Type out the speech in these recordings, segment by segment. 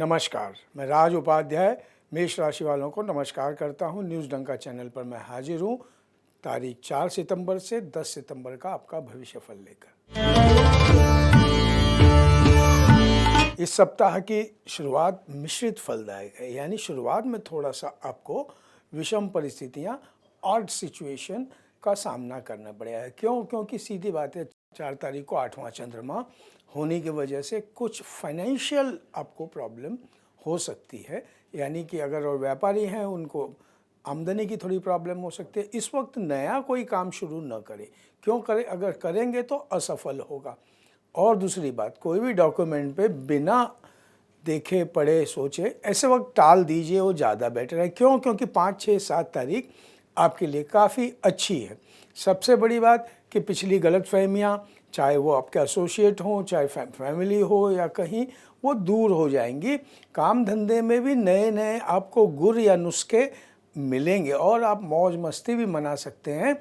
नमस्कार, मैं राज उपाध्याय मेष राशि वालों को नमस्कार करता हूं। न्यूज़ डंका चैनल पर मैं हाजिर हूं तारीख 4 सितंबर से 10 सितंबर का आपका भविष्यफल लेकर। इस सप्ताह की शुरुआत मिश्रित फलदायक है, यानी शुरुआत में थोड़ा सा आपको विषम परिस्थितियां, ऑड सिचुएशन का सामना करना पड़ेगा। क्योंकि सीधी बात है, 4 तारीख को 8वां चंद्रमा होने की वजह से कुछ फाइनेंशियल आपको प्रॉब्लम हो सकती है। यानी कि अगर और व्यापारी हैं उनको आमदनी की थोड़ी प्रॉब्लम हो सकती है। इस वक्त नया कोई काम शुरू न करें। क्यों करें? अगर करेंगे तो असफल होगा। और दूसरी बात, कोई भी डॉक्यूमेंट पे बिना देखे पढ़े सोचे ऐसे वक्त टाल दीजिए, वो ज़्यादा बेटर है। क्योंकि 5, 6, 7 तारीख आपके लिए काफ़ी अच्छी है। सबसे बड़ी बात कि पिछली गलतफहमियाँ, चाहे वो आपके एसोसिएट हों, चाहे फैमिली हो या कहीं, वो दूर हो जाएंगी। काम धंधे में भी नए नए आपको गुर या नुस्खे मिलेंगे और आप मौज मस्ती भी मना सकते हैं।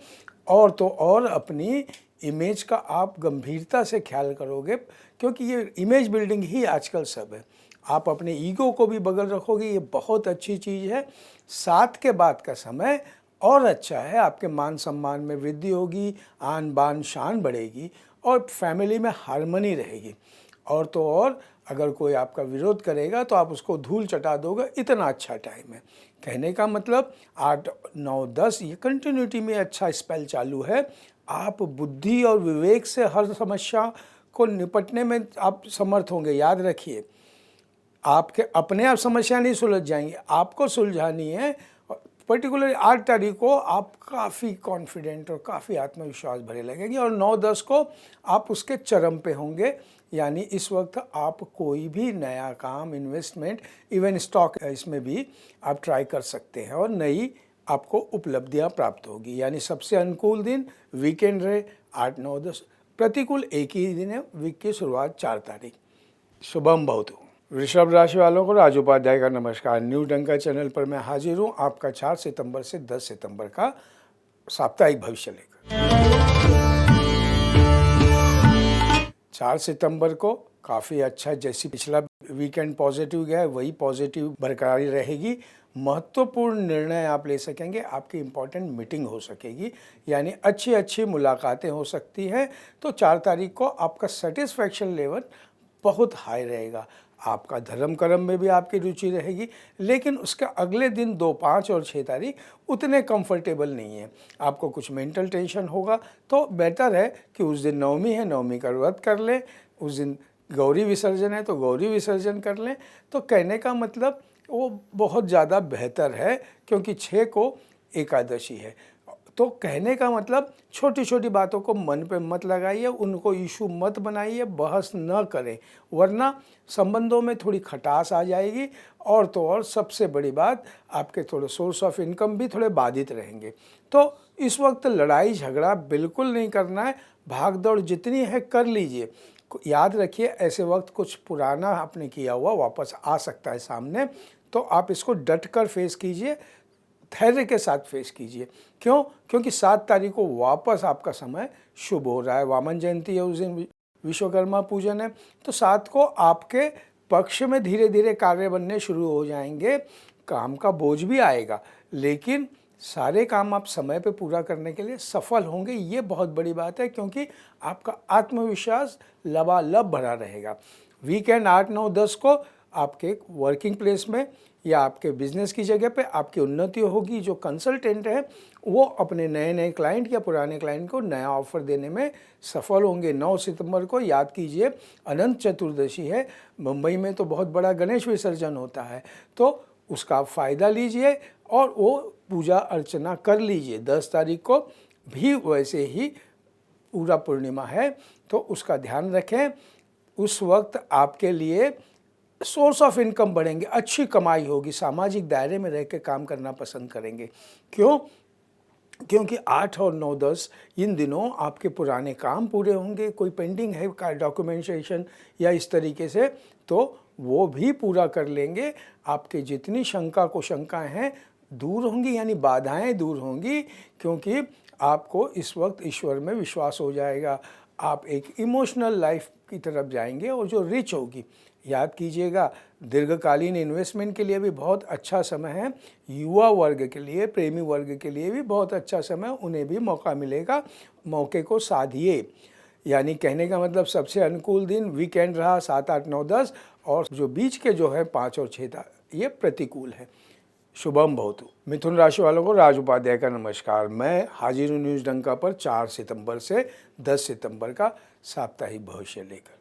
और तो और अपनी इमेज का आप गंभीरता से ख्याल करोगे, क्योंकि ये इमेज बिल्डिंग ही आजकल सब है। आप अपने ईगो को भी बगल रखोगे, ये बहुत अच्छी चीज़ है। 7 के बाद का समय और अच्छा है। आपके मान सम्मान में वृद्धि होगी, आन बान शान बढ़ेगी और फैमिली में हार्मनी रहेगी। और तो और अगर कोई आपका विरोध करेगा तो आप उसको धूल चटा दोगे। इतना अच्छा टाइम है। कहने का मतलब 8, 9, 10 ये कंटिन्यूटी में अच्छा स्पेल चालू है। आप बुद्धि और विवेक से हर समस्या को निपटने में आप समर्थ होंगे। याद रखिए, आपके अपने आप समस्या नहीं सुलझ जाएंगी, आपको सुलझानी है। पर्टिकुलर 8 तारीख को आप काफ़ी कॉन्फिडेंट और काफ़ी आत्मविश्वास भरे लगेंगे और 9, 10 को आप उसके चरम पे होंगे। यानी इस वक्त आप कोई भी नया काम, इन्वेस्टमेंट, इवन स्टॉक, इसमें भी आप ट्राई कर सकते हैं और नई आपको उपलब्धियां प्राप्त होगी। यानी सबसे अनुकूल दिन वीकेंड रहे 8, 9, 10। प्रतिकूल एक ही दिन है, वीक की शुरुआत 4 तारीख। शुभम भवतु। वृषभ राशि वालों को राज उपाध्याय का नमस्कार। न्यूज़ डंका चैनल पर मैं हाजिर हूँ आपका 4 सितंबर से 10 सितंबर का साप्ताहिक भविष्य लेकर। 4 सितंबर को काफ़ी अच्छा, जैसी पिछला वीकेंड पॉजिटिव गया है वही पॉजिटिव बरकरार रहेगी। महत्वपूर्ण निर्णय आप ले सकेंगे, आपकी इम्पॉर्टेंट मीटिंग हो सकेगी, यानी अच्छी अच्छी मुलाकातें हो सकती हैं। तो 4 तारीख को आपका सेटिस्फैक्शन लेवल बहुत हाई रहेगा। आपका धर्म कर्म में भी आपकी रुचि रहेगी, लेकिन उसके अगले दिन 2, 5 और 6 तारीख उतने कंफर्टेबल नहीं है। आपको कुछ मेंटल टेंशन होगा, तो बेटर है कि उस दिन नवमी है, नवमी का व्रत कर लें। उस दिन गौरी विसर्जन है तो गौरी विसर्जन कर लें। तो कहने का मतलब वो बहुत ज़्यादा बेहतर है, क्योंकि 6 को एकादशी है। तो कहने का मतलब छोटी छोटी बातों को मन पे मत लगाइए, उनको इशू मत बनाइए, बहस न करें, वरना संबंधों में थोड़ी खटास आ जाएगी। और तो और सबसे बड़ी बात, आपके थोड़े सोर्स ऑफ इनकम भी थोड़े बाधित रहेंगे। तो इस वक्त लड़ाई झगड़ा बिल्कुल नहीं करना है। भाग दौड़ जितनी है कर लीजिए। याद रखिए, ऐसे वक्त कुछ पुराना आपने किया हुआ वापस आ सकता है सामने, तो आप इसको डट कर फेस कीजिए, धैर्य के साथ फेस कीजिए। क्योंकि 7 तारीख को वापस आपका समय शुभ हो रहा है। वामन जयंती है, उस दिन विश्वकर्मा पूजन है। तो 7 को आपके पक्ष में धीरे धीरे कार्य बनने शुरू हो जाएंगे। काम का बोझ भी आएगा, लेकिन सारे काम आप समय पे पूरा करने के लिए सफल होंगे। ये बहुत बड़ी बात है, क्योंकि आपका आत्मविश्वास लबालब भरा रहेगा। वीकेंड 8, 9, 10 को आपके वर्किंग प्लेस में या आपके बिजनेस की जगह पे आपकी उन्नति होगी। जो कंसल्टेंट है वो अपने नए नए क्लाइंट या पुराने क्लाइंट को नया ऑफर देने में सफल होंगे। 9 सितंबर को याद कीजिए, अनंत चतुर्दशी है। मुंबई में तो बहुत बड़ा गणेश विसर्जन होता है, तो उसका फ़ायदा लीजिए और वो पूजा अर्चना कर लीजिए। 10 तारीख को भी वैसे ही पूरा पूर्णिमा है, तो उसका ध्यान रखें। उस वक्त आपके लिए सोर्स ऑफ इनकम बढ़ेंगे, अच्छी कमाई होगी, सामाजिक दायरे में रह के काम करना पसंद करेंगे। क्योंकि 8 और 9, 10 इन दिनों आपके पुराने काम पूरे होंगे। कोई पेंडिंग है का डॉक्यूमेंटेशन या इस तरीके से, तो वो भी पूरा कर लेंगे। आपके जितनी शंका कुशंकाएं हैं दूर होंगी, यानी बाधाएं दूर होंगी, क्योंकि आपको इस वक्त ईश्वर में विश्वास हो जाएगा। आप एक इमोशनल लाइफ की तरफ जाएंगे और जो रिच होगी, याद कीजिएगा, दीर्घकालीन इन्वेस्टमेंट के लिए भी बहुत अच्छा समय है। युवा वर्ग के लिए, प्रेमी वर्ग के लिए भी बहुत अच्छा समय, उन्हें भी मौका मिलेगा, मौके को साधिए। यानी कहने का मतलब सबसे अनुकूल दिन वीकेंड रहा 7, 8, 9, 10, और जो बीच के जो है 5 और 6 ये प्रतिकूल है। शुभम भवतु। मिथुन राशि वालों को राज उपाध्याय का नमस्कार। मैं हाजिर हूँ न्यूज़ डंका पर 4 सितंबर से 10 सितंबर का साप्ताहिक भविष्य लेकर।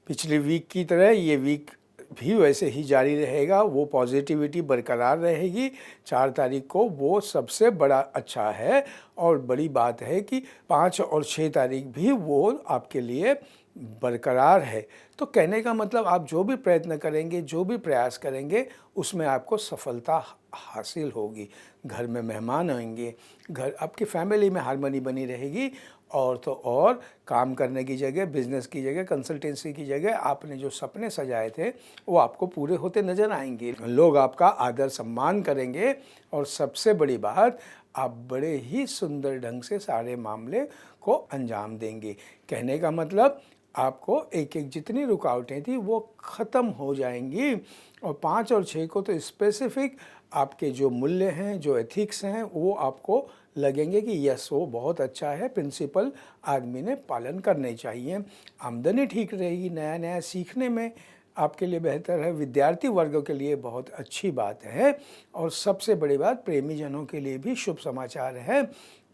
पिछली वीक की तरह ये वीक भी वैसे ही जारी रहेगा, वो पॉजिटिविटी बरकरार रहेगी। 4 तारीख को वो सबसे बड़ा अच्छा है, और बड़ी बात है कि 5 और 6 तारीख भी वो आपके लिए बरकरार है। तो कहने का मतलब आप जो भी प्रयत्न करेंगे, जो भी प्रयास करेंगे, उसमें आपको सफलता हासिल होगी। घर में मेहमान आएंगे, घर आपकी फैमिली में हार्मनी बनी रहेगी, और तो और काम करने की जगह, बिजनेस की जगह, कंसल्टेंसी की जगह आपने जो सपने सजाए थे वो आपको पूरे होते नजर आएंगे। लोग आपका आदर सम्मान करेंगे, और सबसे बड़ी बात, आप बड़े ही सुंदर ढंग से सारे मामले को अंजाम देंगे। कहने का मतलब आपको एक एक जितनी रुकावटें थी वो ख़त्म हो जाएंगी। और 5 और 6 को तो स्पेसिफिक आपके जो मूल्य हैं, जो एथिक्स हैं, वो आपको लगेंगे कि यस वो बहुत अच्छा है, प्रिंसिपल आदमी ने पालन करने चाहिए। आमदनी ठीक रहेगी, नया नया सीखने में आपके लिए बेहतर है। विद्यार्थी वर्गों के लिए बहुत अच्छी बात है, और सबसे बड़ी बात प्रेमी जनों के लिए भी शुभ समाचार है।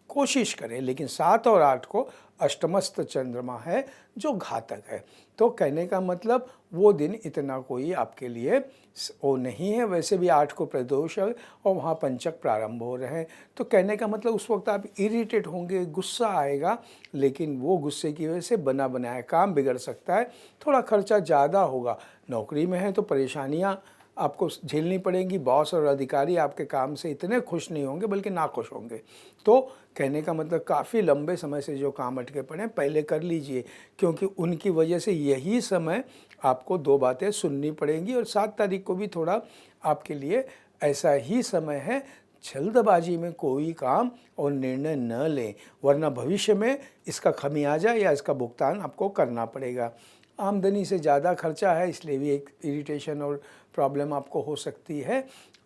कोशिश करें, लेकिन 7 और 8 को अष्टमस्त चंद्रमा है जो घातक है। तो कहने का मतलब वो दिन इतना कोई आपके लिए वो नहीं है। वैसे भी 8 को प्रदोष है और वहाँ पंचक प्रारंभ हो रहे हैं, तो कहने का मतलब उस वक्त आप इरिटेट होंगे, गुस्सा आएगा, लेकिन वो गुस्से की वजह से बना बनाया काम बिगड़ सकता है। थोड़ा खर्चा ज़्यादा होगा। नौकरी में है तो परेशानियाँ आपको झेलनी पड़ेंगी। बॉस और अधिकारी आपके काम से इतने खुश नहीं होंगे, बल्कि नाखुश होंगे। तो कहने का मतलब काफ़ी लंबे समय से जो काम अटके पड़े हैं पहले कर लीजिए, क्योंकि उनकी वजह से यही समय आपको 2 बातें सुननी पड़ेंगी। और 7 तारीख को भी थोड़ा आपके लिए ऐसा ही समय है। जल्दबाजी में कोई काम और निर्णय न लें, वरना भविष्य में इसका खमियाजा या इसका भुगतान आपको करना पड़ेगा। आमदनी से ज़्यादा खर्चा है, इसलिए भी एक इरिटेशन और प्रॉब्लम आपको हो सकती है।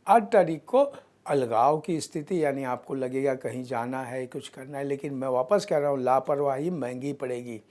8 तारीख को अलगाव की स्थिति, यानी आपको लगेगा कहीं जाना है, कुछ करना है, लेकिन मैं वापस कह रहा हूँ, लापरवाही महंगी पड़ेगी।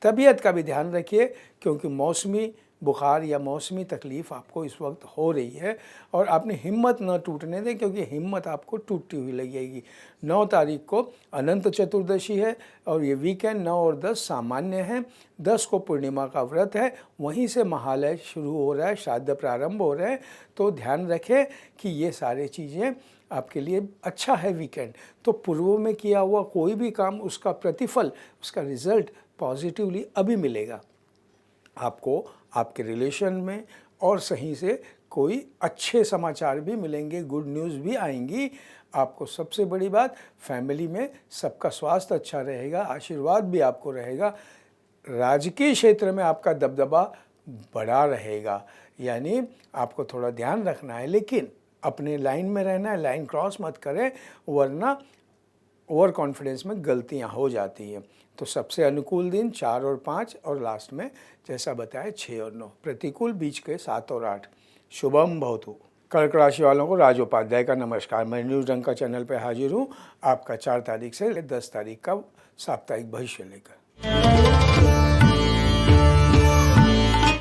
तबीयत का भी ध्यान रखिए, क्योंकि मौसमी बुखार या मौसमी तकलीफ़ आपको इस वक्त हो रही है, और आपने हिम्मत न टूटने दें, क्योंकि हिम्मत आपको टूटती हुई लगेगी। 9 तारीख को अनंत चतुर्दशी है, और ये वीकेंड 9 और 10 सामान्य हैं। 10 को पूर्णिमा का व्रत है, वहीं से महालय शुरू हो रहा है, श्राद्ध प्रारंभ हो रहे हैं। तो ध्यान रखें कि ये सारी चीज़ें आपके लिए अच्छा है वीकेंड। तो पूर्व में किया हुआ कोई भी काम, उसका प्रतिफल, उसका रिजल्ट पॉजिटिवली अभी मिलेगा आपको। आपके रिलेशन में और सही से कोई अच्छे समाचार भी मिलेंगे, गुड न्यूज़ भी आएंगी आपको। सबसे बड़ी बात, फैमिली में सबका स्वास्थ्य अच्छा रहेगा, आशीर्वाद भी आपको रहेगा। राजकीय क्षेत्र में आपका दबदबा बड़ा रहेगा, यानी आपको थोड़ा ध्यान रखना है, लेकिन अपने लाइन में रहना है, लाइन क्रॉस मत करें, वरना ओवर कॉन्फिडेंस में गलतियां हो जाती हैं। तो सबसे अनुकूल दिन 4 और 5, और लास्ट में जैसा बताया 6 और 9, प्रतिकूल बीच के 7 और 8। शुभम भवतु। कर्क राशि वालों को राज उपाध्याय का नमस्कार। मैं न्यूज़ डंका चैनल पर हाजिर हूँ आपका 4 तारीख से 10 तारीख का साप्ताहिक भविष्य लेकर।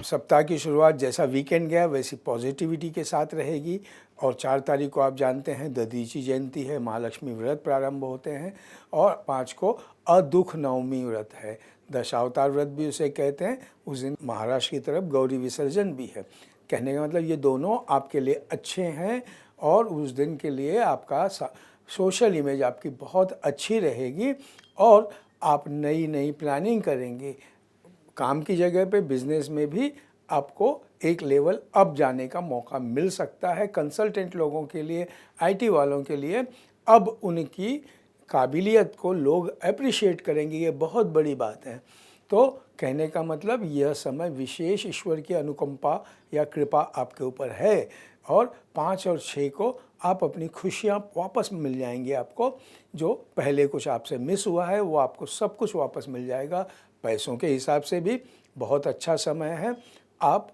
सप्ताह की शुरुआत जैसा वीकेंड गया वैसी पॉजिटिविटी के साथ रहेगी, और 4 तारीख को आप जानते हैं दधीची जयंती है, महालक्ष्मी व्रत प्रारंभ होते हैं, और 5 को अदुख नवमी व्रत है, दशावतार व्रत भी उसे कहते हैं। उस दिन महाराष्ट्र की तरफ गौरी विसर्जन भी है। कहने का मतलब ये दोनों आपके लिए अच्छे हैं, और उस दिन के लिए आपका सोशल इमेज आपकी बहुत अच्छी रहेगी, और आप नई नई प्लानिंग करेंगे। काम की जगह पे, बिजनेस में भी आपको एक लेवल अप जाने का मौका मिल सकता है। कंसल्टेंट लोगों के लिए, आईटी वालों के लिए अब उनकी काबिलियत को लोग अप्रिशिएट करेंगे, ये बहुत बड़ी बात है। तो कहने का मतलब यह समय विशेष ईश्वर की अनुकंपा या कृपा आपके ऊपर है, और 5 और 6 को आप अपनी खुशियाँ वापस मिल जाएंगी आपको। जो पहले कुछ आपसे मिस हुआ है वो आपको सब कुछ वापस मिल जाएगा। पैसों के हिसाब से भी बहुत अच्छा समय है। आप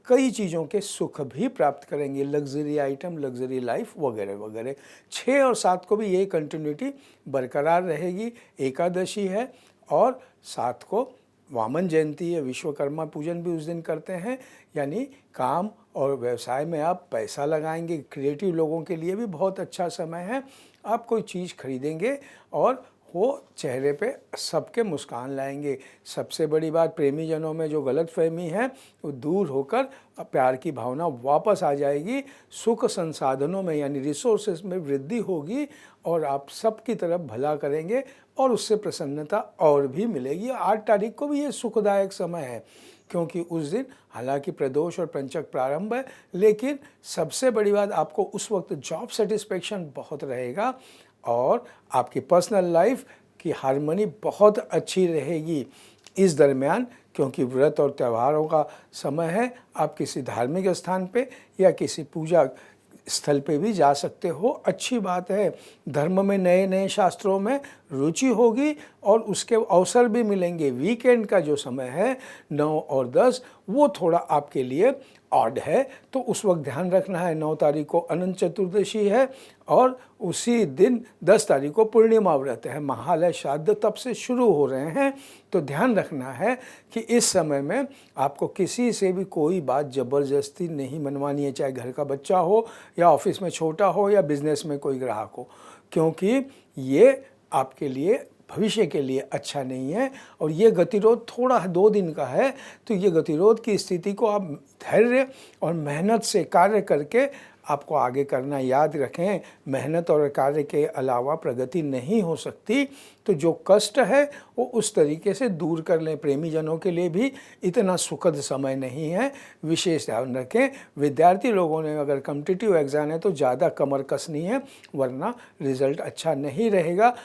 कई चीज़ों के सुख भी प्राप्त करेंगे, लग्ज़री आइटम, लग्ज़री लाइफ वगैरह वगैरह। 6 और 7 को भी यही कंटिन्यूटी बरकरार रहेगी। एकादशी है और 7 को वामन जयंती है, विश्वकर्मा पूजन भी उस दिन करते हैं। यानी काम और व्यवसाय में आप पैसा लगाएंगे, क्रिएटिव लोगों के लिए भी बहुत अच्छा समय है। आप कोई चीज़ खरीदेंगे और वो चेहरे पे सबके मुस्कान लाएंगे। सबसे बड़ी बात, प्रेमी जनों में जो गलतफहमी है वो दूर होकर प्यार की भावना वापस आ जाएगी। सुख संसाधनों में यानी रिसोर्सेज में वृद्धि होगी और आप सबकी तरफ भला करेंगे और उससे प्रसन्नता और भी मिलेगी। 8 तारीख को भी ये सुखदायक समय है, क्योंकि उस दिन हालांकि प्रदोष और पंचक प्रारंभ है, लेकिन सबसे बड़ी बात, आपको उस वक्त जॉब सेटिस्फेक्शन बहुत रहेगा और आपकी पर्सनल लाइफ की हार्मनी बहुत अच्छी रहेगी इस दरमियान। क्योंकि व्रत और त्योहारों का समय है, आप किसी धार्मिक स्थान पे या किसी पूजा स्थल पे भी जा सकते हो, अच्छी बात है। धर्म में नए नए शास्त्रों में रुचि होगी और उसके अवसर भी मिलेंगे। वीकेंड का जो समय है 9 और 10 वो थोड़ा आपके लिए ऑड है, तो उस वक्त ध्यान रखना है। 9 तारीख को अनंत चतुर्दशी है और उसी दिन 10 तारीख को पूर्णिमा व्रत है। महालय श्राद्ध तब से शुरू हो रहे हैं, तो ध्यान रखना है कि इस समय में आपको किसी से भी कोई बात ज़बरदस्ती नहीं मनवानी है, चाहे घर का बच्चा हो या ऑफिस में छोटा हो या बिजनेस में कोई ग्राहक हो, क्योंकि ये आपके लिए भविष्य के लिए अच्छा नहीं है। और ये गतिरोध थोड़ा 2 दिन का है, तो ये गतिरोध की स्थिति को आप धैर्य और मेहनत से कार्य करके आपको आगे करना। याद रखें, मेहनत और कार्य के अलावा प्रगति नहीं हो सकती। तो जो कष्ट है वो उस तरीके से दूर कर लें। प्रेमी जनों के लिए भी इतना सुखद समय नहीं है, विशेष ध्यान रखें। विद्यार्थी लोगों ने अगर कॉम्पिटिटिव एग्ज़ाम है तो ज़्यादा कमर कसनी है, वरना रिज़ल्ट अच्छा नहीं रहेगा।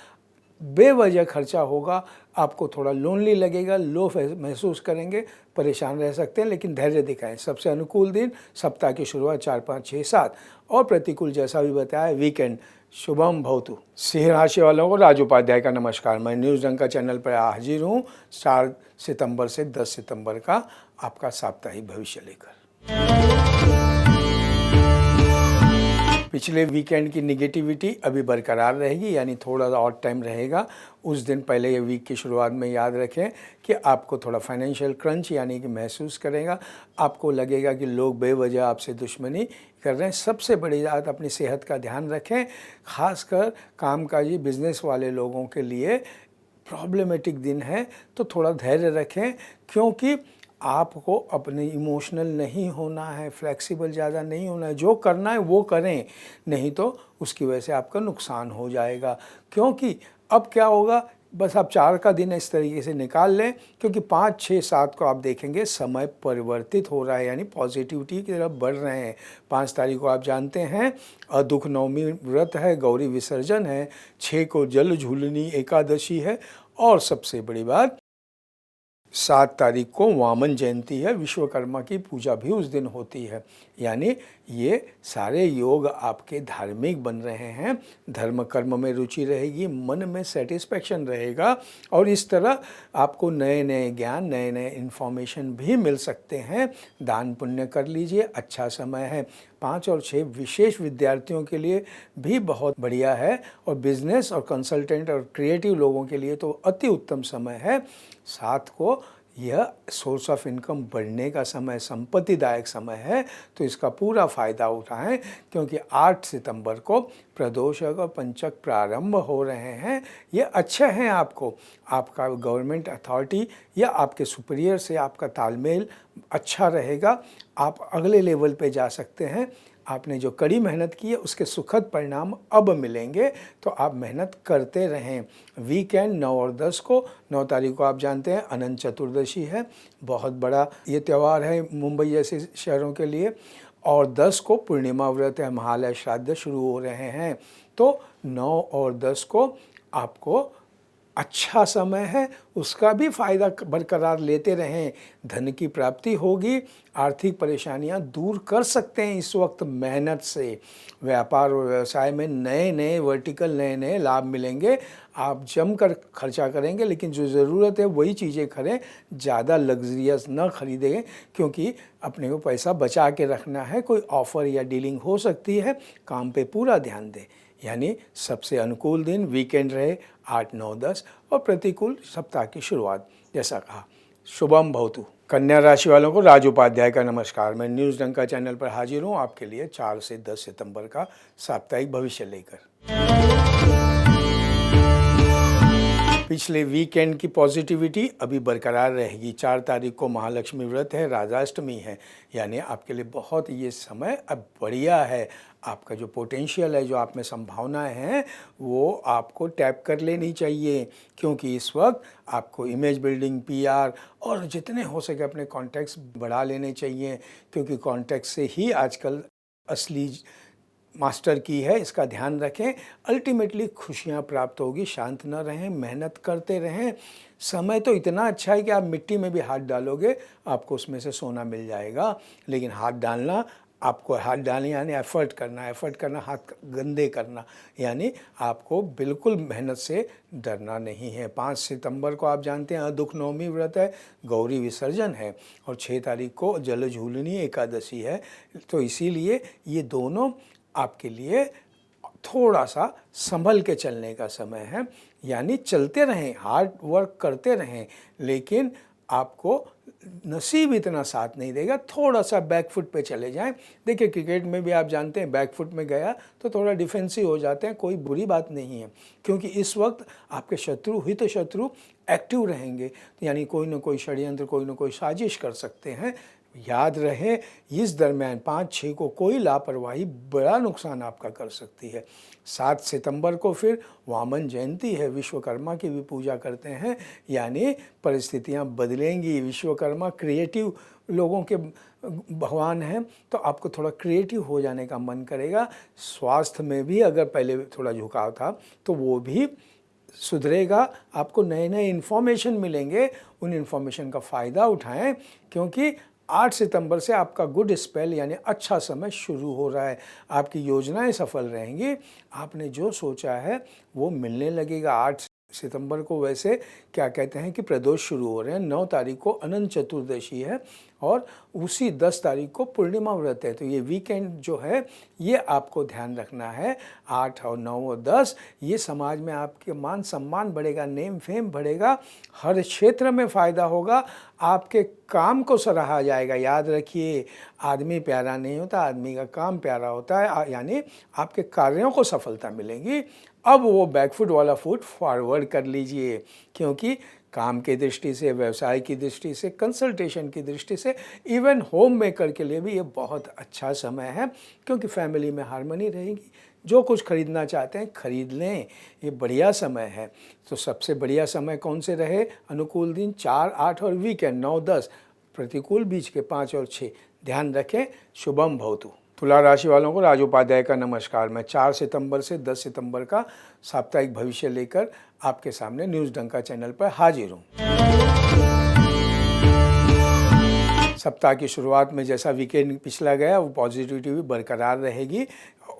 बेवजह खर्चा होगा, आपको थोड़ा लोनली लगेगा, लो महसूस करेंगे, परेशान रह सकते हैं, लेकिन धैर्य दिखाएं। सबसे अनुकूल दिन सप्ताह की शुरुआत 4, 5, 6, 7 और प्रतिकूल जैसा भी बताया वीकेंड। शुभम भवतु। सिंह राशि वालों को राज उपाध्याय का नमस्कार। मैं न्यूज़ डंका चैनल पर हाजिर हूँ 4 सितंबर से 10 सितंबर का आपका साप्ताहिक भविष्य लेकर। पिछले वीकेंड की निगेटिविटी अभी बरकरार रहेगी, यानी थोड़ा और टाइम रहेगा। उस दिन पहले ये वीक की शुरुआत में याद रखें कि आपको थोड़ा फाइनेंशियल क्रंच यानी कि महसूस करेगा। आपको लगेगा कि लोग बेवजह आपसे दुश्मनी कर रहे हैं। सबसे बड़ी बात, अपनी सेहत का ध्यान रखें। खासकर कामकाजी बिजनेस वाले लोगों के लिए प्रॉब्लमेटिक दिन है, तो थोड़ा धैर्य रखें, क्योंकि आपको अपने इमोशनल नहीं होना है, फ्लेक्सिबल ज़्यादा नहीं होना है। जो करना है वो करें, नहीं तो उसकी वजह से आपका नुकसान हो जाएगा। क्योंकि अब क्या होगा, बस आप 4 का दिन इस तरीके से निकाल लें, क्योंकि 5, 6, 7 को आप देखेंगे समय परिवर्तित हो रहा है, यानी पॉजिटिविटी की तरफ बढ़ रहे हैं। 5 तारीख को आप जानते हैं दुख नवमी व्रत है, गौरी विसर्जन है। 6 को जल झूलनी एकादशी है और सबसे बड़ी बात 7 तारीख को वामन जयंती है, विश्वकर्मा की पूजा भी उस दिन होती है। यानी ये सारे योग आपके धार्मिक बन रहे हैं, धर्म कर्म में रुचि रहेगी, मन में सेटिस्फेक्शन रहेगा और इस तरह आपको नए नए ज्ञान, नए नए इन्फॉर्मेशन भी मिल सकते हैं। दान पुण्य कर लीजिए, अच्छा समय है। 5 और 6 विशेष विद्यार्थियों के लिए भी बहुत बढ़िया है और बिजनेस और कंसल्टेंट और क्रिएटिव लोगों के लिए तो अति उत्तम समय है। 7 को यह सोर्स ऑफ इनकम बढ़ने का समय, संपत्तिदायक समय है, तो इसका पूरा फ़ायदा उठाएं, क्योंकि 8 सितंबर को प्रदोष और पंचक प्रारंभ हो रहे हैं। ये अच्छे हैं आपको, आपका गवर्नमेंट अथॉरिटी या आपके सुपीरियर से आपका तालमेल अच्छा रहेगा। आप अगले लेवल पे जा सकते हैं। आपने जो कड़ी मेहनत की है उसके सुखद परिणाम अब मिलेंगे, तो आप मेहनत करते रहें। वीकेंड 9 और 10 को, 9 तारीख को आप जानते हैं अनंत चतुर्दशी है, बहुत बड़ा ये त्यौहार है मुंबई जैसे शहरों के लिए। और 10 को पूर्णिमा व्रत है, महालय श्राद्ध शुरू हो रहे हैं। तो 9 और 10 को आपको अच्छा समय है, उसका भी फ़ायदा बरकरार लेते रहें। धन की प्राप्ति होगी, आर्थिक परेशानियां दूर कर सकते हैं इस वक्त मेहनत से। व्यापार और व्यवसाय में नए नए वर्टिकल, नए नए लाभ मिलेंगे। आप जमकर खर्चा करेंगे, लेकिन जो ज़रूरत है वही चीज़ें करें, ज़्यादा लग्जरियस न खरीदें, क्योंकि अपने को पैसा बचा के रखना है। कोई ऑफ़र या डीलिंग हो सकती है, काम पे पूरा ध्यान दें। यानी सबसे अनुकूल दिन वीकेंड रहे 8, 9, 10, और प्रतिकूल सप्ताह की शुरुआत जैसा कहा। शुभम भवतु। कन्या राशि वालों को राज उपाध्याय का नमस्कार। मैं न्यूज़ डंका चैनल पर हाजिर हूँ आपके लिए 4 से 10 सितंबर का साप्ताहिक भविष्य लेकर। पिछले वीकेंड की पॉजिटिविटी अभी बरकरार रहेगी। 4 तारीख को महालक्ष्मी व्रत है, राधाष्टमी है, यानी आपके लिए बहुत ये समय अब बढ़िया है। आपका जो पोटेंशियल है, जो आप में संभावनाएं हैं, वो आपको टैप कर लेनी चाहिए, क्योंकि इस वक्त आपको इमेज बिल्डिंग, पीआर और जितने हो सके अपने कॉन्टैक्ट्स बढ़ा लेने चाहिए, क्योंकि कॉन्टैक्ट से ही आजकल असली मास्टर की है, इसका ध्यान रखें। अल्टीमेटली खुशियां प्राप्त होगी। शांत न रहें, मेहनत करते रहें। समय तो इतना अच्छा है कि आप मिट्टी में भी हाथ डालोगे, आपको उसमें से सोना मिल जाएगा। लेकिन हाथ डालना, आपको हाथ डालने यानी एफ़र्ट करना, हाथ गंदे करना, यानी आपको बिल्कुल मेहनत से डरना नहीं है। 5 सितंबर को आप जानते हैं दुख नवमी व्रत है, गौरी विसर्जन है, और 6 तारीख को जलझूलनी एकादशी है। तो इसीलिए ये दोनों आपके लिए थोड़ा सा संभल के चलने का समय है। यानी चलते रहें, हार्ड वर्क करते रहें, लेकिन आपको नसीब इतना साथ नहीं देगा, थोड़ा सा बैकफुट पे चले जाएं। देखिए क्रिकेट में भी आप जानते हैं बैकफुट में गया तो थोड़ा डिफेंसिव हो जाते हैं, कोई बुरी बात नहीं है, क्योंकि इस वक्त आपके शत्रु एक्टिव रहेंगे। तो यानी कोई ना कोई षड्यंत्र, कोई ना कोई साजिश कर सकते हैं। याद रहे, इस दरमियान 5-6 को कोई लापरवाही बड़ा नुकसान आपका कर सकती है। 7 सितंबर को फिर वामन जयंती है, विश्वकर्मा की भी पूजा करते हैं, यानी परिस्थितियां बदलेंगी। विश्वकर्मा क्रिएटिव लोगों के भगवान हैं, तो आपको थोड़ा क्रिएटिव हो जाने का मन करेगा। स्वास्थ्य में भी अगर पहले थोड़ा झुकाव था तो वो भी सुधरेगा। आपको नए नए इन्फॉर्मेशन मिलेंगे, उन इन्फॉर्मेशन का फ़ायदा उठाएं, क्योंकि 8 सितंबर से आपका गुड स्पेल यानी अच्छा समय शुरू हो रहा है। आपकी योजनाएं सफल रहेंगी, आपने जो सोचा है वो मिलने लगेगा। 8 सितंबर को वैसे क्या कहते हैं कि प्रदोष शुरू हो रहे हैं। 9 तारीख को अनंत चतुर्दशी है, और उसी 10 तारीख को पूर्णिमा व्रत है। तो ये वीकेंड जो है ये आपको ध्यान रखना है। 8 और 9 और 10 ये समाज में आपके मान सम्मान बढ़ेगा, नेम फेम बढ़ेगा, हर क्षेत्र में फ़ायदा होगा, आपके काम को सराहा जाएगा। याद रखिए, आदमी प्यारा नहीं होता, आदमी का काम प्यारा होता है, यानी आपके कार्यों को सफलता मिलेगी। अब वो बैकफुट वाला फुट फॉरवर्ड कर लीजिए, क्योंकि काम की दृष्टि से, व्यवसाय की दृष्टि से, कंसल्टेशन की दृष्टि से, इवन होम मेकर के लिए भी ये बहुत अच्छा समय है, क्योंकि फैमिली में हार्मनी रहेगी। जो कुछ खरीदना चाहते हैं खरीद लें, ये बढ़िया समय है। तो सबसे बढ़िया समय कौन से रहे? अनुकूल दिन 4, 8 और वीकेंड 9, 10, प्रतिकूल बीच के 5 और 6 ध्यान रखें। शुभम भवतु। तुला राशि वालों को राज उपाध्याय का नमस्कार। मैं 4 सितंबर से 10 सितंबर का साप्ताहिक भविष्य लेकर आपके सामने न्यूज़ डंका चैनल पर हाजिर हूँ। सप्ताह की शुरुआत में जैसा वीकेंड पिछला गया, वो पॉजिटिविटी भी बरकरार रहेगी।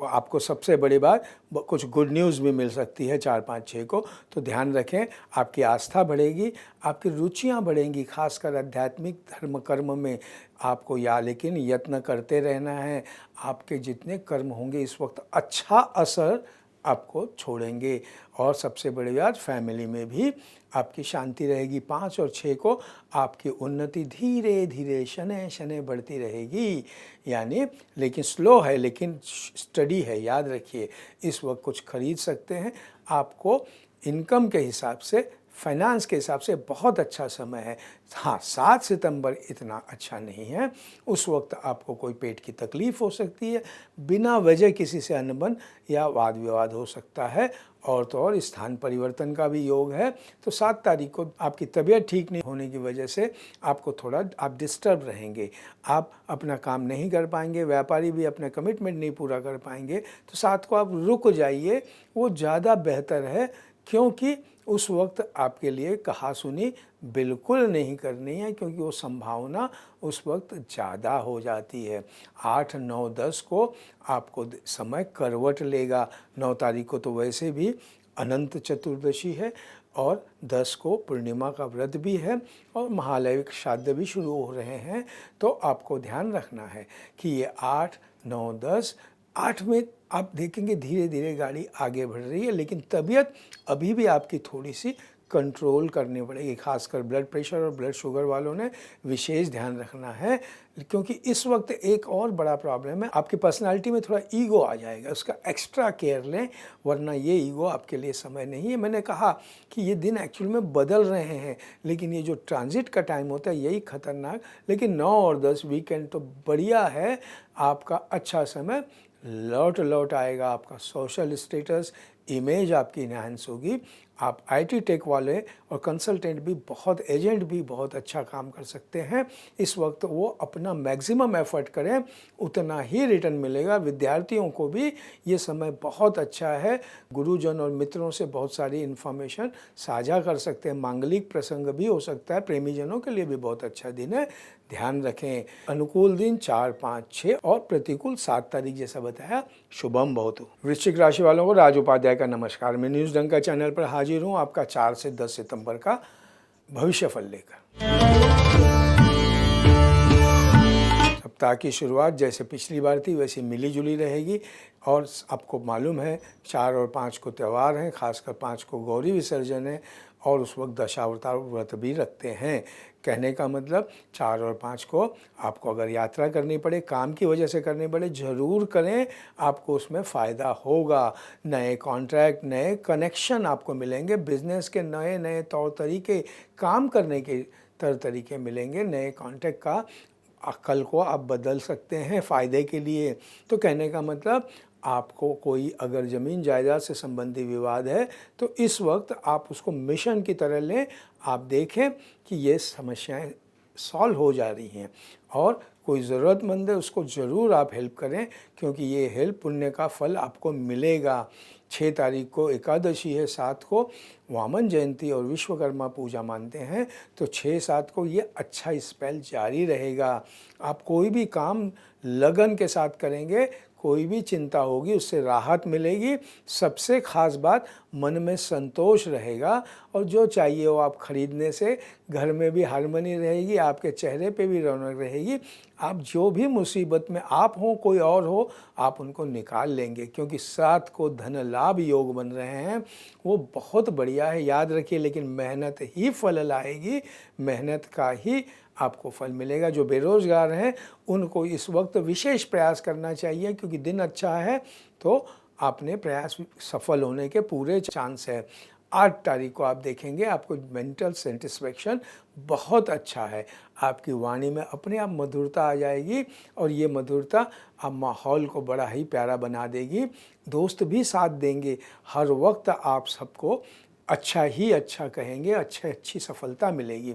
आपको सबसे बड़ी बात, कुछ गुड न्यूज़ भी मिल सकती है 4, 5, 6 को, तो ध्यान रखें। आपकी आस्था बढ़ेगी, आपकी रुचियां बढ़ेंगी, खासकर आध्यात्मिक धर्म कर्म में आपको लेकिन यत्न करते रहना है। आपके जितने कर्म होंगे इस वक्त अच्छा असर आपको छोड़ेंगे। और सबसे बड़ी बात, फैमिली में भी आपकी शांति रहेगी। 5 और 6 को आपकी उन्नति धीरे धीरे शनै शनै बढ़ती रहेगी, यानी लेकिन स्लो है, लेकिन स्टडी है। याद रखिए, इस वक्त कुछ खरीद सकते हैं। आपको इनकम के हिसाब से, फाइनेंस के हिसाब से बहुत अच्छा समय है। हाँ, 7 सितंबर इतना अच्छा नहीं है। उस वक्त आपको कोई पेट की तकलीफ़ हो सकती है, बिना वजह किसी से अनबन या वाद विवाद हो सकता है। और तो और स्थान परिवर्तन का भी योग है। तो 7 तारीख को आपकी तबीयत ठीक नहीं होने की वजह से आपको थोड़ा आप डिस्टर्ब रहेंगे, आप अपना काम नहीं कर पाएंगे, व्यापारी भी अपना कमिटमेंट नहीं पूरा कर पाएंगे। तो 7 को आप रुक जाइए, वो ज़्यादा बेहतर है, क्योंकि उस वक्त आपके लिए कहा-सुनी बिल्कुल नहीं करनी है, क्योंकि वो संभावना उस वक्त ज़्यादा हो जाती है। 8, 9, 10 को आपको समय करवट लेगा। 9 तारीख को तो वैसे भी अनंत चतुर्दशी है और 10 को पूर्णिमा का व्रत भी है और महालय श्राद्ध भी शुरू हो रहे हैं। तो आपको ध्यान रखना है कि ये 8, 9, 10, 8 में आप देखेंगे धीरे धीरे गाड़ी आगे बढ़ रही है, लेकिन तबीयत अभी भी आपकी थोड़ी सी कंट्रोल करनी पड़ेगी। खासकर ब्लड प्रेशर और ब्लड शुगर वालों ने विशेष ध्यान रखना है, क्योंकि इस वक्त एक और बड़ा प्रॉब्लम है, आपकी पर्सनालिटी में थोड़ा ईगो आ जाएगा, उसका एक्स्ट्रा केयर लें, वरना ये ईगो आपके लिए समय नहीं है। मैंने कहा कि ये दिन एक्चुअल में बदल रहे हैं, लेकिन ये जो ट्रांजिट का टाइम होता है यही खतरनाक। लेकिन 9 और 10 वीकेंड तो बढ़िया है, आपका अच्छा समय लौट आएगा। आपका सोशल स्टेटस, इमेज आपकी इन्हांस होगी। आप IT टेक वाले और कंसल्टेंट भी बहुत, एजेंट भी बहुत अच्छा काम कर सकते हैं। इस वक्त वो अपना मैक्सिमम एफर्ट करें, उतना ही रिटर्न मिलेगा। विद्यार्थियों को भी ये समय बहुत अच्छा है। गुरुजन और मित्रों से बहुत सारी इन्फॉर्मेशन साझा कर सकते हैं। मांगलिक प्रसंग भी हो सकता है, प्रेमीजनों के लिए भी बहुत अच्छा दिन है। ध्यान रखें, अनुकूल दिन 4, 5, 6 और प्रतिकूल 7 तारीख जैसा बताया। शुभम भवतु। वृश्चिक राशि वालों को राज उपाध्याय का नमस्कार। मैं न्यूज़ डंका चैनल पर हाजिर हूँ आपका 4 से 10 सितंबर का भविष्य फल लेकर। सप्ताह की शुरुआत जैसे पिछली बार थी वैसी मिली जुली रहेगी और आपको मालूम है 4 और 5 को त्यौहार हैं, खासकर 5 को गौरी विसर्जन है और उस वक्त दशावतार व्रत भी रखते हैं। कहने का मतलब 4 और 5 को आपको अगर यात्रा करनी पड़े, काम की वजह से करनी पड़े, ज़रूर करें, आपको उसमें फ़ायदा होगा। नए कॉन्ट्रैक्ट, नए कनेक्शन आपको मिलेंगे, बिजनेस के नए नए तौर तरीके, काम करने के तरीके मिलेंगे। नए कॉन्ट्रैक्ट का कल को आप बदल सकते हैं फ़ायदे के लिए। तो कहने का मतलब आपको कोई अगर ज़मीन जायदाद से संबंधी विवाद है तो इस वक्त आप उसको मिशन की तरह लें। आप देखें कि ये समस्याएं सॉल्व हो जा रही हैं और कोई ज़रूरतमंद है उसको ज़रूर आप हेल्प करें, क्योंकि ये हेल्प पुण्य का फल आपको मिलेगा। 6 तारीख को एकादशी है, 7 को वामन जयंती और विश्वकर्मा पूजा मानते हैं, तो 6, 7 को ये अच्छा स्पेल जारी रहेगा। आप कोई भी काम लगन के साथ करेंगे, कोई भी चिंता होगी उससे राहत मिलेगी। सबसे ख़ास बात, मन में संतोष रहेगा और जो चाहिए वो आप खरीदने से घर में भी हार्मनी रहेगी, आपके चेहरे पे भी रौनक रहेगी। आप जो भी मुसीबत में आप हो, कोई और हो, आप उनको निकाल लेंगे, क्योंकि 7 को धन लाभ योग बन रहे हैं, वो बहुत बढ़िया है। याद रखिए, लेकिन मेहनत ही फल लाएगी, मेहनत का ही आपको फल मिलेगा। जो बेरोज़गार हैं उनको इस वक्त विशेष प्रयास करना चाहिए, क्योंकि दिन अच्छा है तो आपने प्रयास सफल होने के पूरे चांस है। 8 तारीख को आप देखेंगे आपको मेंटल सेटिस्फेक्शन बहुत अच्छा है। आपकी वाणी में अपने आप मधुरता आ जाएगी और ये मधुरता आप माहौल को बड़ा ही प्यारा बना देगी। दोस्त भी साथ देंगे, हर वक्त आप सबको अच्छा ही अच्छा कहेंगे, अच्छी सफलता मिलेगी।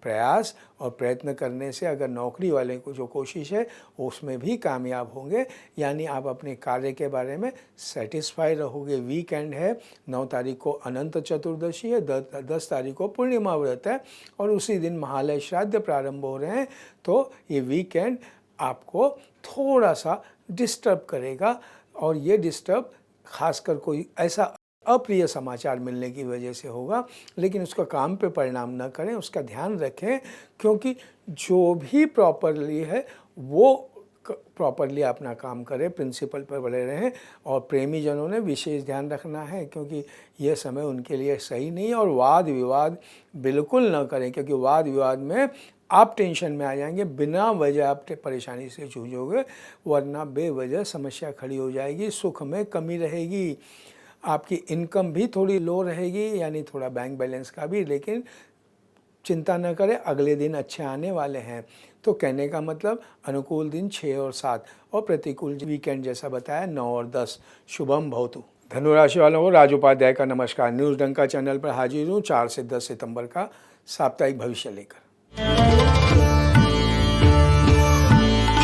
प्रयास और प्रयत्न करने से अगर नौकरी वाले को जो कोशिश है उसमें भी कामयाब होंगे, यानी आप अपने कार्य के बारे में सेटिस्फाई रहोगे। वीकेंड है, 9 तारीख को अनंत चतुर्दशी है, 10 तारीख को पूर्णिमा व्रत है और उसी दिन महालय श्राद्ध प्रारंभ हो रहे हैं। तो ये वीकेंड आपको थोड़ा सा डिस्टर्ब करेगा और ये डिस्टर्ब खासकर कोई ऐसा अप्रिय समाचार मिलने की वजह से होगा, लेकिन उसका काम पे परिणाम न करें, उसका ध्यान रखें, क्योंकि जो भी प्रॉपरली है वो प्रॉपरली अपना काम करें, प्रिंसिपल पर बने रहें। और प्रेमी जनों ने विशेष ध्यान रखना है, क्योंकि यह समय उनके लिए सही नहीं है। और वाद विवाद बिल्कुल न करें, क्योंकि वाद विवाद में आप टेंशन में आ जाएंगे, बिना वजह आप परेशानी से जूझोगे, वरना बेवजह समस्या खड़ी हो जाएगी, सुख में कमी रहेगी। आपकी इनकम भी थोड़ी लो रहेगी, यानी थोड़ा बैंक बैलेंस का भी, लेकिन चिंता न करें, अगले दिन अच्छे आने वाले हैं। तो कहने का मतलब अनुकूल दिन 6 और 7 और प्रतिकूल वीकेंड जैसा बताया 9 और 10। शुभम भवतु। धनुराशि वालों को राज उपाध्याय का नमस्कार। न्यूज़ डंका चैनल पर हाजिर हूँ 4 से 10 सितंबर का साप्ताहिक भविष्य लेकर।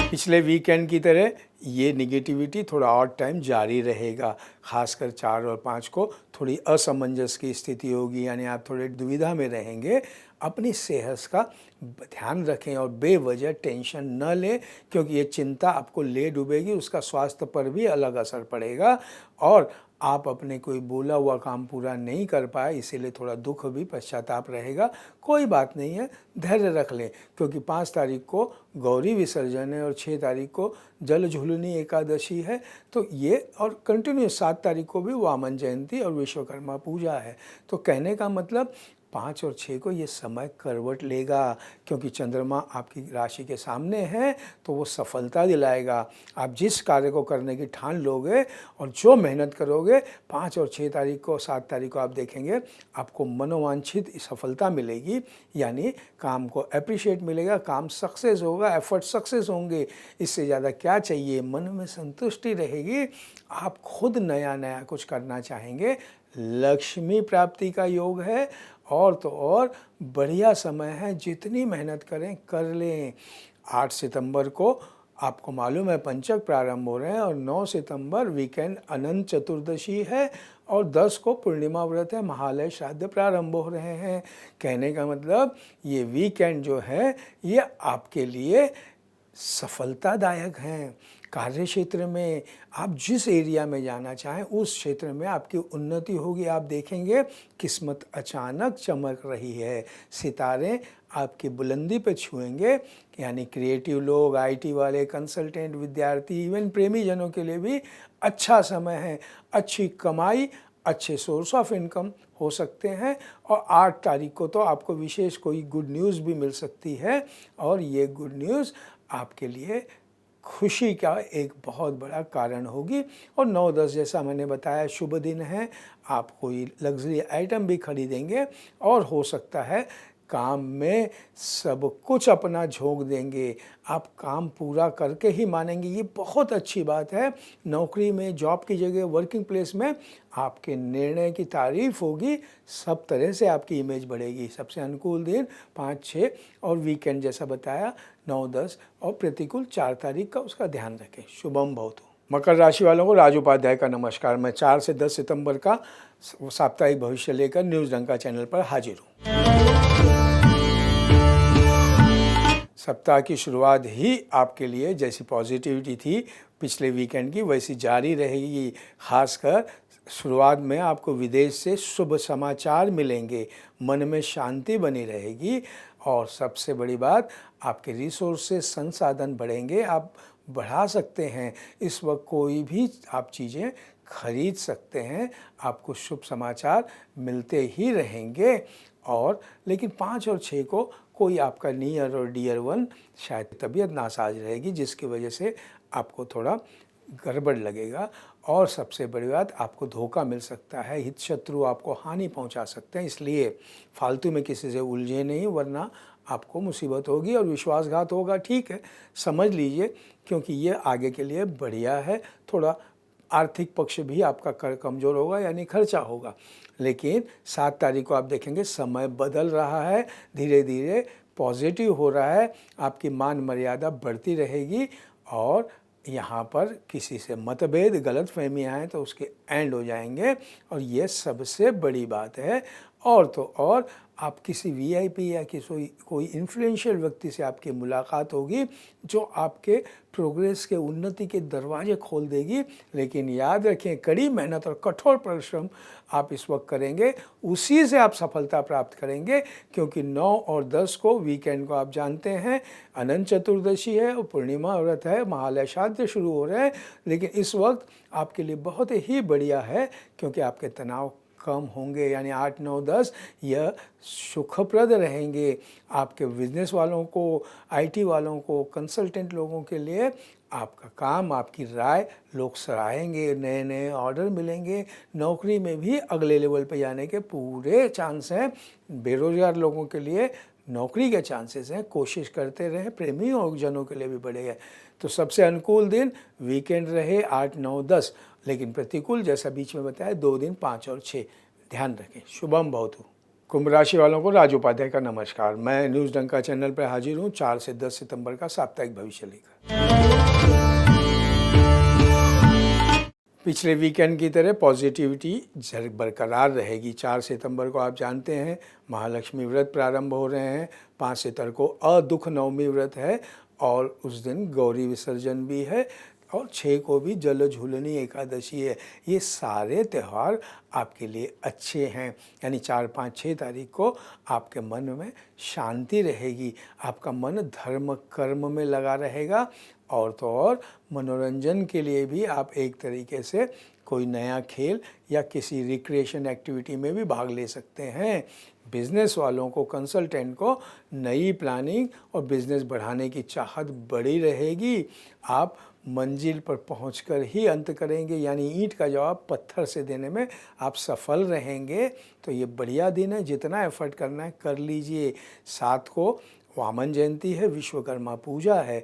पिछले वीकेंड की तरह ये निगेटिविटी थोड़ा और टाइम जारी रहेगा। खासकर 4 और 5 को थोड़ी असमंजस की स्थिति होगी, यानी आप थोड़े दुविधा में रहेंगे। अपनी सेहत का ध्यान रखें और बेवजह टेंशन न लें, क्योंकि ये चिंता आपको ले डूबेगी, उसका स्वास्थ्य पर भी अलग असर पड़ेगा और आप अपने कोई बोला हुआ काम पूरा नहीं कर पाए, इसीलिए थोड़ा दुख भी पश्चाताप रहेगा। कोई बात नहीं है, धैर्य रख लें, क्योंकि 5 तारीख को गौरी विसर्जन है और 6 तारीख को जल झूलनी एकादशी है। तो ये और कंटिन्यू 7 तारीख को भी वामन जयंती और विश्वकर्मा पूजा है। तो कहने का मतलब 5 और 6 को ये समय करवट लेगा, क्योंकि चंद्रमा आपकी राशि के सामने है, तो वो सफलता दिलाएगा। आप जिस कार्य को करने की ठान लोगे और जो मेहनत करोगे, 5 और 6 तारीख को 7 तारीख को आप देखेंगे आपको मनोवांछित सफलता मिलेगी, यानी काम को अप्रिशिएट मिलेगा, काम सक्सेस होगा, एफर्ट सक्सेस होंगे। इससे ज़्यादा क्या चाहिए? मन में संतुष्टि रहेगी, आप खुद नया नया कुछ करना चाहेंगे। लक्ष्मी प्राप्ति का योग है और तो और बढ़िया समय है, जितनी मेहनत करें कर लें। 8 सितंबर को आपको मालूम है पंचक प्रारंभ हो रहे हैं और 9 सितंबर वीकेंड अनंत चतुर्दशी है और 10 को पूर्णिमा व्रत है, महालय श्राद्ध प्रारंभ हो रहे हैं। कहने का मतलब ये वीकेंड जो है ये आपके लिए सफलतादायक हैं। कार्य क्षेत्र में आप जिस एरिया में जाना चाहें उस क्षेत्र में आपकी उन्नति होगी। आप देखेंगे किस्मत अचानक चमक रही है, सितारे आपकी बुलंदी पे छुएंगे, यानी क्रिएटिव लोग, आईटी वाले, कंसल्टेंट, विद्यार्थी, इवन प्रेमी जनों के लिए भी अच्छा समय है। अच्छी कमाई, अच्छे सोर्स ऑफ इनकम हो सकते हैं और 8 तारीख को तो आपको विशेष कोई गुड न्यूज़ भी मिल सकती है और ये गुड न्यूज़ आपके लिए खुशी का एक बहुत बड़ा कारण होगी। और 9-10 जैसा मैंने बताया शुभ दिन है, आप कोई लग्जरी आइटम भी खरीदेंगे और हो सकता है काम में सब कुछ अपना झोंक देंगे, आप काम पूरा करके ही मानेंगे। ये बहुत अच्छी बात है। नौकरी में, जॉब की जगह, वर्किंग प्लेस में आपके निर्णय की तारीफ होगी, सब तरह से आपकी इमेज बढ़ेगी। सबसे अनुकूल दिन 5, 6 और वीकेंड जैसा बताया 9, 10 और प्रतिकूल 4 तारीख का, उसका ध्यान रखें। शुभम भवतु। मकर राशि वालों को राज उपाध्याय का नमस्कार। मैं 4 से 10 सितंबर का साप्ताहिक भविष्य लेकर न्यूज़ डंका चैनल पर हाजिर हूँ। सप्ताह की शुरुआत ही आपके लिए जैसी पॉजिटिविटी थी पिछले वीकेंड की, वैसी जारी रहेगी। खासकर शुरुआत में आपको विदेश से शुभ समाचार मिलेंगे, मन में शांति बनी रहेगी और सबसे बड़ी बात, आपके रिसोर्सेज, संसाधन बढ़ेंगे, आप बढ़ा सकते हैं। इस वक्त कोई भी आप चीज़ें खरीद सकते हैं, आपको शुभ समाचार मिलते ही रहेंगे। और लेकिन 5 और 6 को कोई आपका नियर और डियर वन शायद तबीयत नासाज रहेगी, जिसकी वजह से आपको थोड़ा गड़बड़ लगेगा और सबसे बड़ी बात, आपको धोखा मिल सकता है, हित शत्रु आपको हानि पहुंचा सकते हैं। इसलिए फालतू में किसी से उलझे नहीं, वरना आपको मुसीबत होगी और विश्वासघात होगा। ठीक है, समझ लीजिए, क्योंकि ये आगे के लिए बढ़िया है। थोड़ा आर्थिक पक्ष भी आपका कमज़ोर होगा, यानी खर्चा होगा। लेकिन 7 तारीख को आप देखेंगे समय बदल रहा है, धीरे धीरे पॉजिटिव हो रहा है, आपकी मान मर्यादा बढ़ती रहेगी और यहाँ पर किसी से मतभेद, गलतफहमी आए तो उसके एंड हो जाएंगे और ये सबसे बड़ी बात है। और तो और आप किसी वीआईपी या किसी कोई इन्फ्लुएंशियल व्यक्ति से आपकी मुलाकात होगी जो आपके प्रोग्रेस के, उन्नति के दरवाजे खोल देगी। लेकिन याद रखें, कड़ी मेहनत और कठोर परिश्रम आप इस वक्त करेंगे, उसी से आप सफलता प्राप्त करेंगे। क्योंकि 9 और 10 को वीकेंड को आप जानते हैं अनंत चतुर्दशी है और पूर्णिमा व्रत है, महालय श्राद्ध शुरू हो रहे हैं। लेकिन इस वक्त आपके लिए बहुत ही बढ़िया है, क्योंकि आपके तनाव कम होंगे, यानी 8, 9, 10 यह सुखप्रद रहेंगे। आपके बिजनेस वालों को, आईटी वालों को, कंसल्टेंट लोगों के लिए आपका काम, आपकी राय लोग सराहेंगे, नए नए ऑर्डर मिलेंगे। नौकरी में भी अगले लेवल पे जाने के पूरे चांस हैं। बेरोजगार लोगों के लिए नौकरी के चांसेस हैं, कोशिश करते रहें। प्रेमी और जनों के लिए भी बढ़ेगा। तो सबसे अनुकूल दिन वीकेंड रहे 8, 9, 10, लेकिन प्रतिकूल जैसा बीच में बताया 2 दिन 5 और 6, ध्यान रखें। शुभम भवतु। कुंभ राशि वालों को राज उपाध्याय का नमस्कार। मैं न्यूज़ डंका चैनल पर हाजिर हूँ 4 से 10 सितंबर का साप्ताहिक भविष्य लेकर। पिछले वीकेंड की तरह पॉजिटिविटी बरकरार रहेगी। 4 सितंबर को आप जानते हैं महालक्ष्मी व्रत प्रारंभ हो रहे हैं। 5 सितंबर को अदुख नवमी व्रत है और उस दिन गौरी विसर्जन भी है और 6 को भी जल झूलनी एकादशी है। ये सारे त्यौहार आपके लिए अच्छे हैं। यानी 4, 5, 6 तारीख को आपके मन में शांति रहेगी, आपका मन धर्म कर्म में लगा रहेगा और तो और मनोरंजन के लिए भी आप एक तरीके से कोई नया खेल या किसी रिक्रिएशन एक्टिविटी में भी भाग ले सकते हैं। बिजनेस वालों को, कंसल्टेंट को नई प्लानिंग और बिजनेस बढ़ाने की चाहत बड़ी रहेगी। आप मंजिल पर पहुंचकर ही अंत करेंगे, यानी ईंट का जवाब पत्थर से देने में आप सफल रहेंगे। तो ये बढ़िया दिन है, जितना एफर्ट करना है कर लीजिए। 7 को वामन जयंती है, विश्वकर्मा पूजा है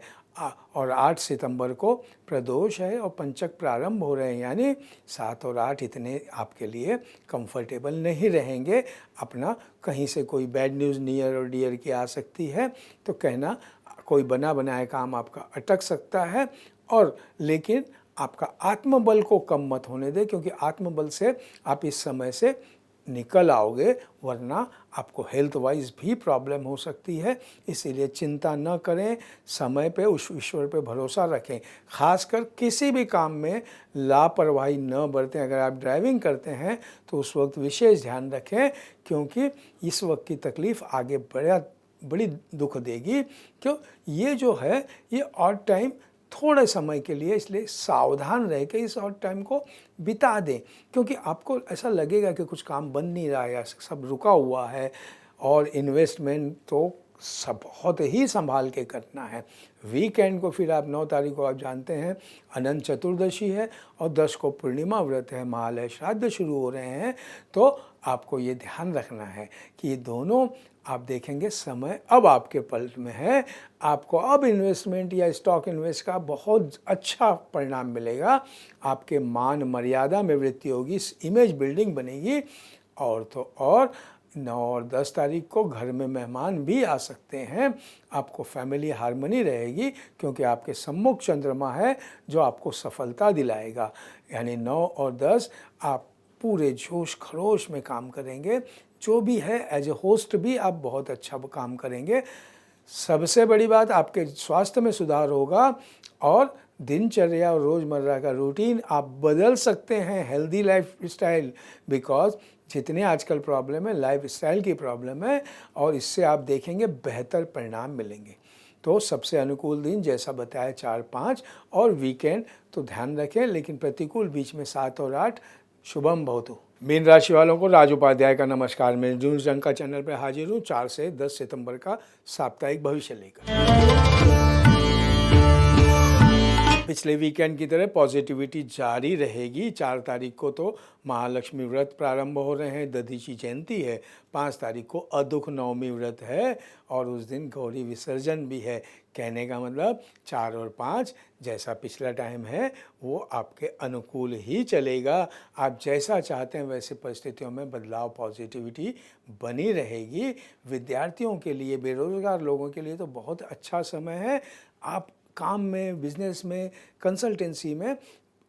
और 8 सितंबर को प्रदोष है और पंचक प्रारंभ हो रहे हैं। यानी 7 और 8 इतने आपके लिए कंफर्टेबल नहीं रहेंगे। अपना कहीं से कोई बैड न्यूज़ नियर और डियर की आ सकती है तो कहना कोई बना बनाया काम आपका अटक सकता है। और लेकिन आपका आत्मबल को कम मत होने दें, क्योंकि आत्मबल से आप इस समय से निकल आओगे, वरना आपको हेल्थ वाइज भी प्रॉब्लम हो सकती है। इसीलिए चिंता न करें, समय पे उस ईश्वर पे भरोसा रखें। खासकर किसी भी काम में लापरवाही न बरतें। अगर आप ड्राइविंग करते हैं तो उस वक्त विशेष ध्यान रखें, क्योंकि इस वक्त की तकलीफ़ आगे बड़ी दुख देगी। क्यों? ये जो है ये ऑड टाइम थोड़े समय के लिए, इसलिए सावधान रह के इस और टाइम को बिता दें। क्योंकि आपको ऐसा लगेगा कि कुछ काम बन नहीं रहा है, सब रुका हुआ है और इन्वेस्टमेंट तो सब बहुत ही संभाल के करना है। वीकेंड को फिर आप 9 तारीख को आप जानते हैं अनंत चतुर्दशी है और 10 को पूर्णिमा व्रत है, महालय श्राद्ध शुरू हो रहे हैं। तो आपको ये ध्यान रखना है कि ये दोनों आप देखेंगे समय अब आपके पलट में है। आपको अब इन्वेस्टमेंट या स्टॉक इन्वेस्ट का बहुत अच्छा परिणाम मिलेगा। आपके मान मर्यादा में वृद्धि होगी, इमेज बिल्डिंग बनेगी। और तो और 9 और 10 तारीख को घर में मेहमान भी आ सकते हैं। आपको फैमिली हार्मनी रहेगी, क्योंकि आपके सम्मुख चंद्रमा है जो आपको सफलता दिलाएगा। यानी 9 और 10 आप पूरे जोश खरोश में काम करेंगे। जो भी है एज ए होस्ट भी आप बहुत अच्छा काम करेंगे। सबसे बड़ी बात, आपके स्वास्थ्य में सुधार होगा और दिनचर्या और रोज़मर्रा का रूटीन आप बदल सकते हैं। हेल्दी लाइफ स्टाइल, बिकॉज जितने आजकल प्रॉब्लम है लाइफ स्टाइल की प्रॉब्लम है और इससे आप देखेंगे बेहतर परिणाम मिलेंगे। तो सबसे अनुकूल दिन जैसा बताया 4, 5 और वीकेंड तो ध्यान रखें, लेकिन प्रतिकूल बीच में 7 और 8। शुभम भवतु। मीन राशि वालों को राज उपाध्याय का नमस्कार। मैं जून जंग का चैनल पर हाजिर हूँ 4 से 10 सितंबर का साप्ताहिक भविष्य लेकर। पिछले वीकेंड की तरह पॉजिटिविटी जारी रहेगी। 4 तारीख को तो महालक्ष्मी व्रत प्रारंभ हो रहे हैं, दधीची जयंती है। 5 तारीख को अदुख नवमी व्रत है और उस दिन गौरी विसर्जन भी है। कहने का मतलब 4 और 5 जैसा पिछला टाइम है वो आपके अनुकूल ही चलेगा। आप जैसा चाहते हैं वैसे परिस्थितियों में बदलाव, पॉजिटिविटी बनी रहेगी। विद्यार्थियों के लिए, बेरोजगार लोगों के लिए तो बहुत अच्छा समय है। आप काम में, बिजनेस में, कंसल्टेंसी में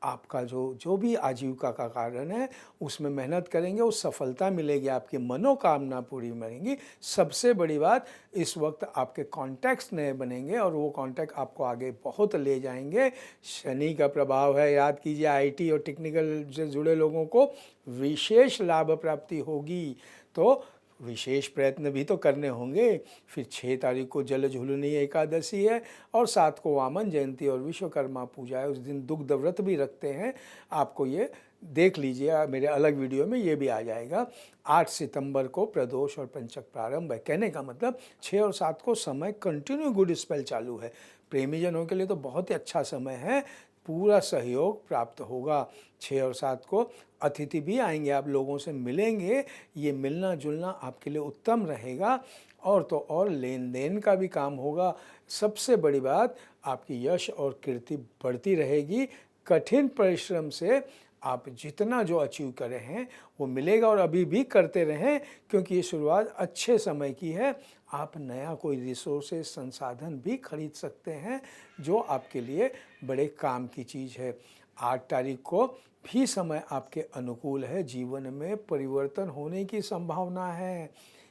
आपका जो भी आजीविका का कारण है उसमें मेहनत करेंगे, उस सफलता मिलेगी, आपकी मनोकामना पूरी बनेगी। सबसे बड़ी बात, इस वक्त आपके कॉन्टैक्ट्स नए बनेंगे और वो कॉन्टैक्ट आपको आगे बहुत ले जाएंगे। शनि का प्रभाव है, याद कीजिए। आईटी और टेक्निकल से जुड़े लोगों को विशेष लाभ प्राप्ति होगी, तो विशेष प्रयत्न भी तो करने होंगे। फिर 6 तारीख को जल झूलनी एकादशी है और 7 को वामन जयंती और विश्वकर्मा पूजा है। उस दिन दुग्ध व्रत भी रखते हैं। आपको ये देख लीजिए, मेरे अलग वीडियो में ये भी आ जाएगा। 8 सितंबर को प्रदोष और पंचक प्रारंभ है। कहने का मतलब 6 और 7 को समय कंटिन्यू गुड स्पेल चालू है। प्रेमी जनों के लिए तो बहुत ही अच्छा समय है, पूरा सहयोग प्राप्त होगा। 6 और 7 को अतिथि भी आएंगे, आप लोगों से मिलेंगे। ये मिलना जुलना आपके लिए उत्तम रहेगा और तो और लेन देन का भी काम होगा। सबसे बड़ी बात, आपकी यश और कीर्ति बढ़ती रहेगी। कठिन परिश्रम से आप जितना जो अचीव कर रहे हैं वो मिलेगा और अभी भी करते रहें, क्योंकि ये शुरुआत अच्छे समय की है। आप नया कोई रिसोर्सेज संसाधन भी खरीद सकते हैं जो आपके लिए बड़े काम की चीज़ है। 8 तारीख को भी समय आपके अनुकूल है, जीवन में परिवर्तन होने की संभावना है,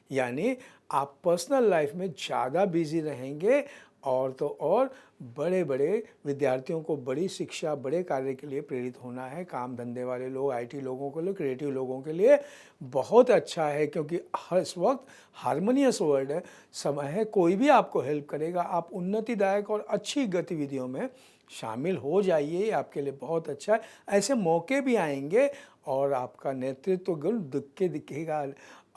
यानी आप पर्सनल लाइफ में ज़्यादा बिजी रहेंगे और तो और बड़े बड़े विद्यार्थियों को बड़ी शिक्षा, बड़े कार्य के लिए प्रेरित होना है। काम धंधे वाले लोग, आईटी लोगों के लिए, क्रिएटिव लोगों के लिए बहुत अच्छा है, क्योंकि हर इस वक्त हारमोनियस वर्ल्ड है, समय है, कोई भी आपको हेल्प करेगा। आप उन्नतिदायक और अच्छी गतिविधियों में शामिल हो जाइए, आपके लिए बहुत अच्छा है। ऐसे मौके भी आएंगे और आपका नेतृत्व गुण दिखेगा।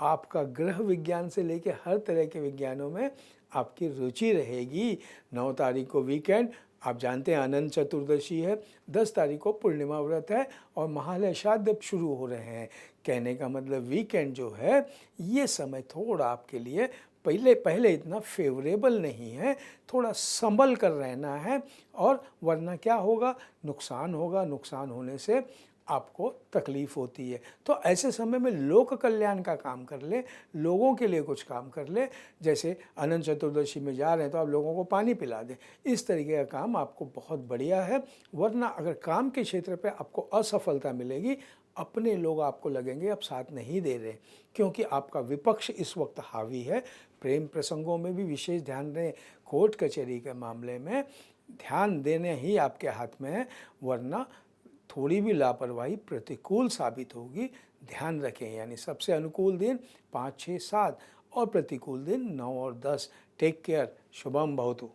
आपका ग्रह विज्ञान से लेकर हर तरह के विज्ञानों में आपकी रुचि रहेगी। 9 तारीख को वीकेंड, आप जानते हैं अनंत चतुर्दशी है, 10 तारीख को पूर्णिमा व्रत है और महालय श्राद्ध शुरू हो रहे हैं। कहने का मतलब वीकेंड जो है ये समय थोड़ा आपके लिए पहले इतना फेवरेबल नहीं है, थोड़ा संभल कर रहना है, और वरना क्या होगा, नुकसान होगा। नुकसान होने से आपको तकलीफ़ होती है। तो ऐसे समय में लोक कल्याण का काम कर ले, लोगों के लिए कुछ काम कर ले। जैसे अनंत चतुर्दशी में जा रहे हैं तो आप लोगों को पानी पिला दें, इस तरीके का काम आपको बहुत बढ़िया है। वरना अगर काम के क्षेत्र पे आपको असफलता मिलेगी, अपने लोग आपको लगेंगे अब साथ नहीं दे रहे, क्योंकि आपका विपक्ष इस वक्त हावी है। प्रेम प्रसंगों में भी विशेष ध्यान दें, कोर्ट कचहरी के मामले में ध्यान देने ही आपके हाथ में है, वरना थोड़ी भी लापरवाही प्रतिकूल साबित होगी। ध्यान रखें। यानी सबसे अनुकूल दिन 5, 6, 7 और प्रतिकूल दिन 9 और 10। Take care. शुभम भवतु।